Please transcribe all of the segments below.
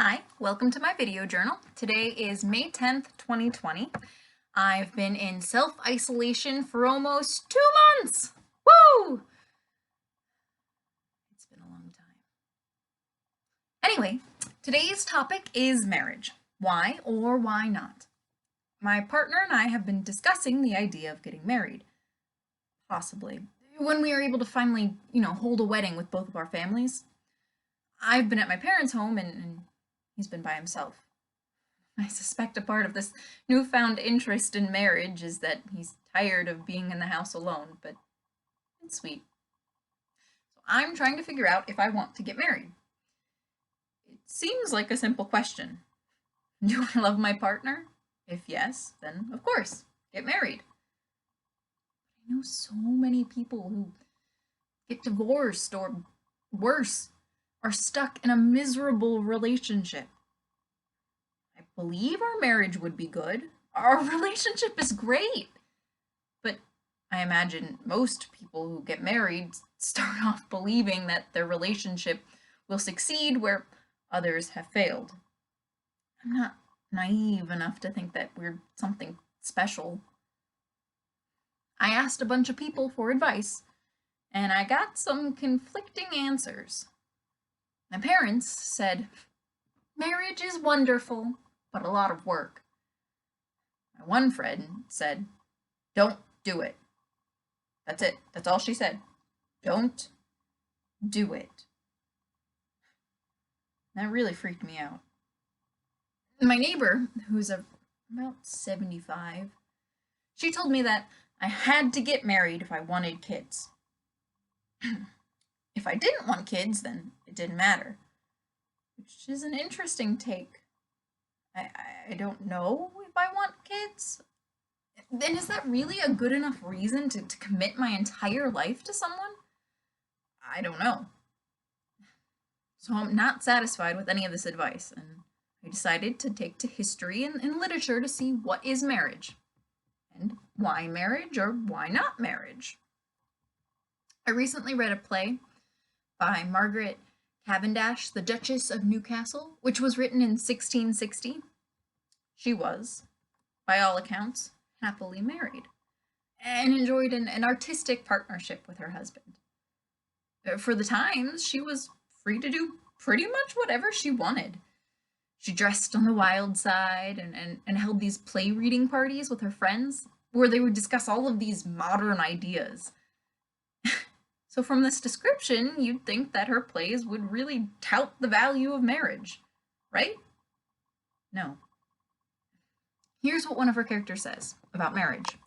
Hi, welcome to my video journal. Today is May 10th, 2020. I've been in self-isolation for almost 2 months. Woo! It's been a long time. Anyway, today's topic is marriage. Why or why not? My partner and I have been discussing the idea of getting married. Possibly. When we are able to finally, hold a wedding with both of our families. I've been at my parents' home and he's been by himself. I suspect a part of this newfound interest in marriage is that he's tired of being in the house alone, but it's sweet. So I'm trying to figure out if I want to get married. It seems like a simple question. Do I love my partner? If yes, then of course, get married. I know so many people who get divorced or worse, are stuck in a miserable relationship. I believe our marriage would be good. Our relationship is great. But I imagine most people who get married start off believing that their relationship will succeed where others have failed. I'm not naive enough to think that we're something special. I asked a bunch of people for advice, and I got some conflicting answers. My parents said, marriage is wonderful, but a lot of work. My one friend said, don't do it. That's it. That's all she said. Don't do it. That really freaked me out. My neighbor, who's about 75, she told me that I had to get married if I wanted kids. If I didn't want kids, then it didn't matter, which is an interesting take. I don't know if I want kids. Then is that really a good enough reason to commit my entire life to someone? I don't know. So I'm not satisfied with any of this advice, and I decided to take to history and literature to see what is marriage, and why marriage or why not marriage. I recently read a play by Margaret Cavendish, the Duchess of Newcastle, which was written in 1660. She was, by all accounts, happily married and enjoyed an artistic partnership with her husband. For the times, she was free to do pretty much whatever she wanted. She dressed on the wild side and held these play reading parties with her friends where they would discuss all of these modern ideas. So from this description, you'd think that her plays would really tout the value of marriage, right? No. Here's what one of her characters says about marriage.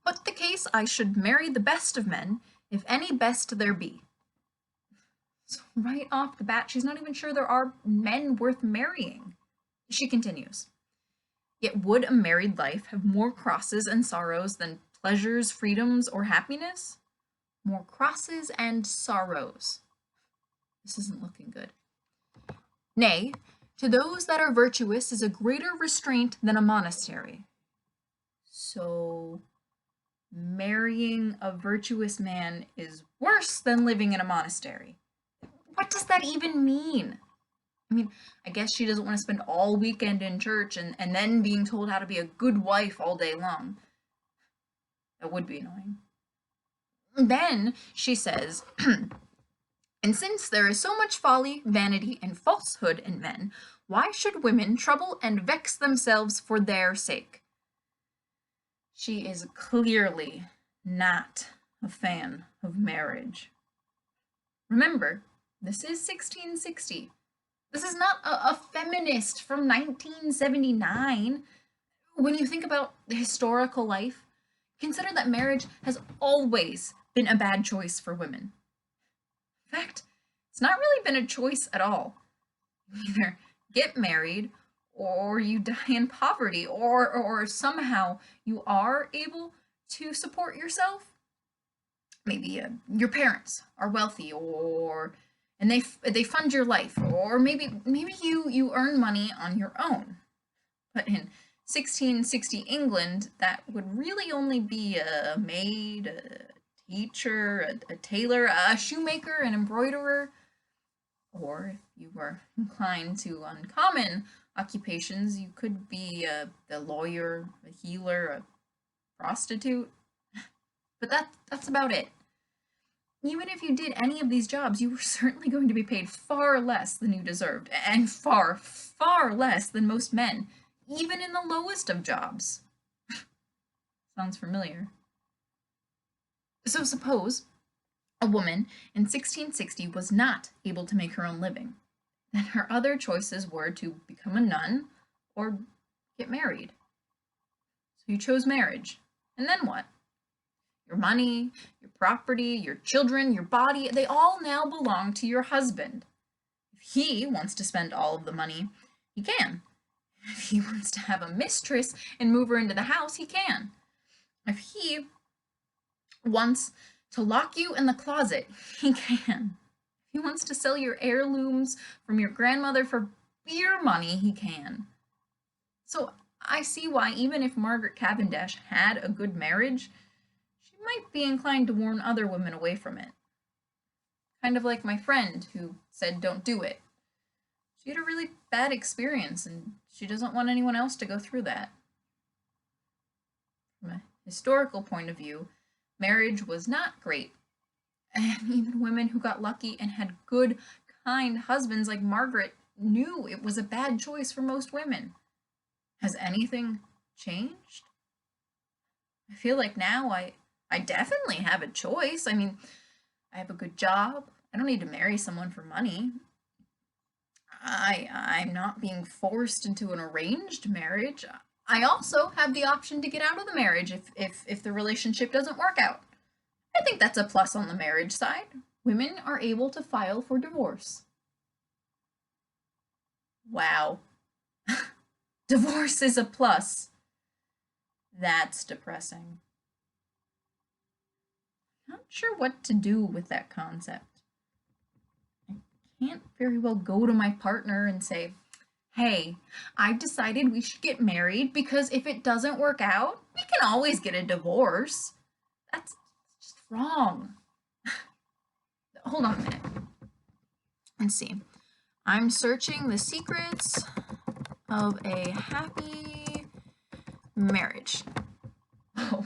Put the case I should marry the best of men, if any best there be. So right off the bat, she's not even sure there are men worth marrying. She continues. Yet would a married life have more crosses and sorrows than pleasures, freedoms, or happiness? More crosses and sorrows. This isn't looking good. Nay, to those that are virtuous is a greater restraint than a monastery. So, marrying a virtuous man is worse than living in a monastery. What does that even mean? I mean, I guess she doesn't want to spend all weekend in church and then being told how to be a good wife all day long. That would be annoying. Then she says, and since there is so much folly, vanity, and falsehood in men, why should women trouble and vex themselves for their sake? She is clearly not a fan of marriage. Remember, this is 1660. This is not a feminist from 1979. When you think about the historical life, consider that marriage has always been a bad choice for women. In fact, it's not really been a choice at all. You either get married, or you die in poverty, or somehow you are able to support yourself. Maybe your parents are wealthy, and they fund your life, or maybe you earn money on your own. But in 1660 England, that would really only be a maid, a teacher, a tailor, a shoemaker, an embroiderer, Or if you were inclined to uncommon occupations, you could be a lawyer, a healer, a prostitute. But that's about it. Even if you did any of these jobs, you were certainly going to be paid far less than you deserved, and far, far less than most men, even in the lowest of jobs. Sounds familiar. So suppose a woman in 1660 was not able to make her own living. Then her other choices were to become a nun or get married. So you chose marriage. And then what? Your money, your property, your children, your body, they all now belong to your husband. If he wants to spend all of the money, he can. If he wants to have a mistress and move her into the house, he can. If he wants to lock you in the closet, he can. If he wants to sell your heirlooms from your grandmother for beer money, he can. So I see why even if Margaret Cavendish had a good marriage, she might be inclined to warn other women away from it. Kind of like my friend who said don't do it. She had a really bad experience and she doesn't want anyone else to go through that. From a historical point of view, marriage was not great. And even women who got lucky and had good, kind husbands like Margaret knew it was a bad choice for most women. Has anything changed? I feel like now I definitely have a choice. I mean, I have a good job. I don't need to marry someone for money. I'm not being forced into an arranged marriage. I also have the option to get out of the marriage if the relationship doesn't work out. I think that's a plus on the marriage side. Women are able to file for divorce. Wow. Divorce is a plus. That's depressing. Not sure what to do with that concept. I can't very well go to my partner and say, hey, I've decided we should get married because if it doesn't work out, we can always get a divorce. That's just wrong. Hold on a minute. Let's see. I'm searching the secrets of a happy marriage. Oh,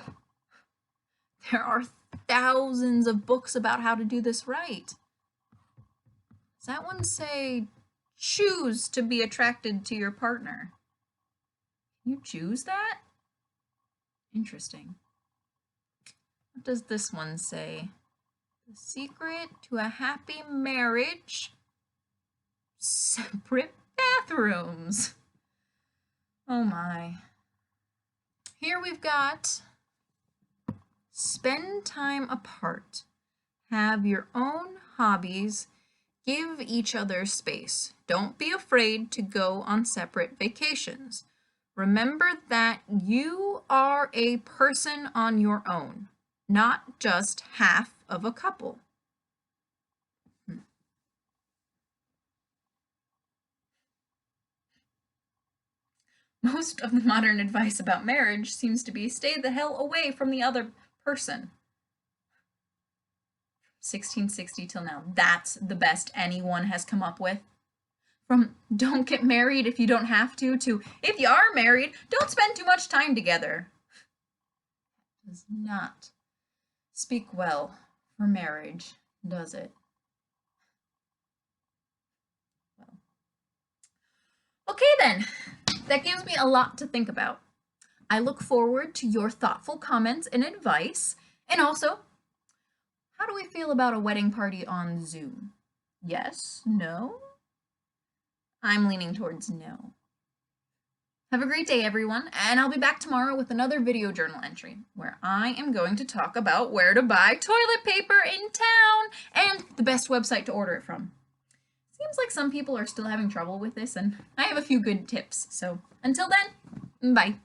there are thousands of books about how to do this right. Does that one say choose to be attracted to your partner? Can you choose that? Interesting. What does this one say? The secret to a happy marriage: separate bathrooms. Oh my. Here we've got spend time apart, have your own hobbies, give each other space. Don't be afraid to go on separate vacations. Remember that you are a person on your own, not just half of a couple. Most of the modern advice about marriage seems to be stay the hell away from the other person. 1660 till now, that's the best anyone has come up with. From don't get married if you don't have to if you are married, don't spend too much time together. Does not speak well for marriage, does it? Well. Okay then, that gives me a lot to think about. I look forward to your thoughtful comments and advice, and also, how do we feel about a wedding party on Zoom? Yes? No? I'm leaning towards no. Have a great day, everyone, and I'll be back tomorrow with another video journal entry where I am going to talk about where to buy toilet paper in town and the best website to order it from. Seems like some people are still having trouble with this, and I have a few good tips. So until then, bye.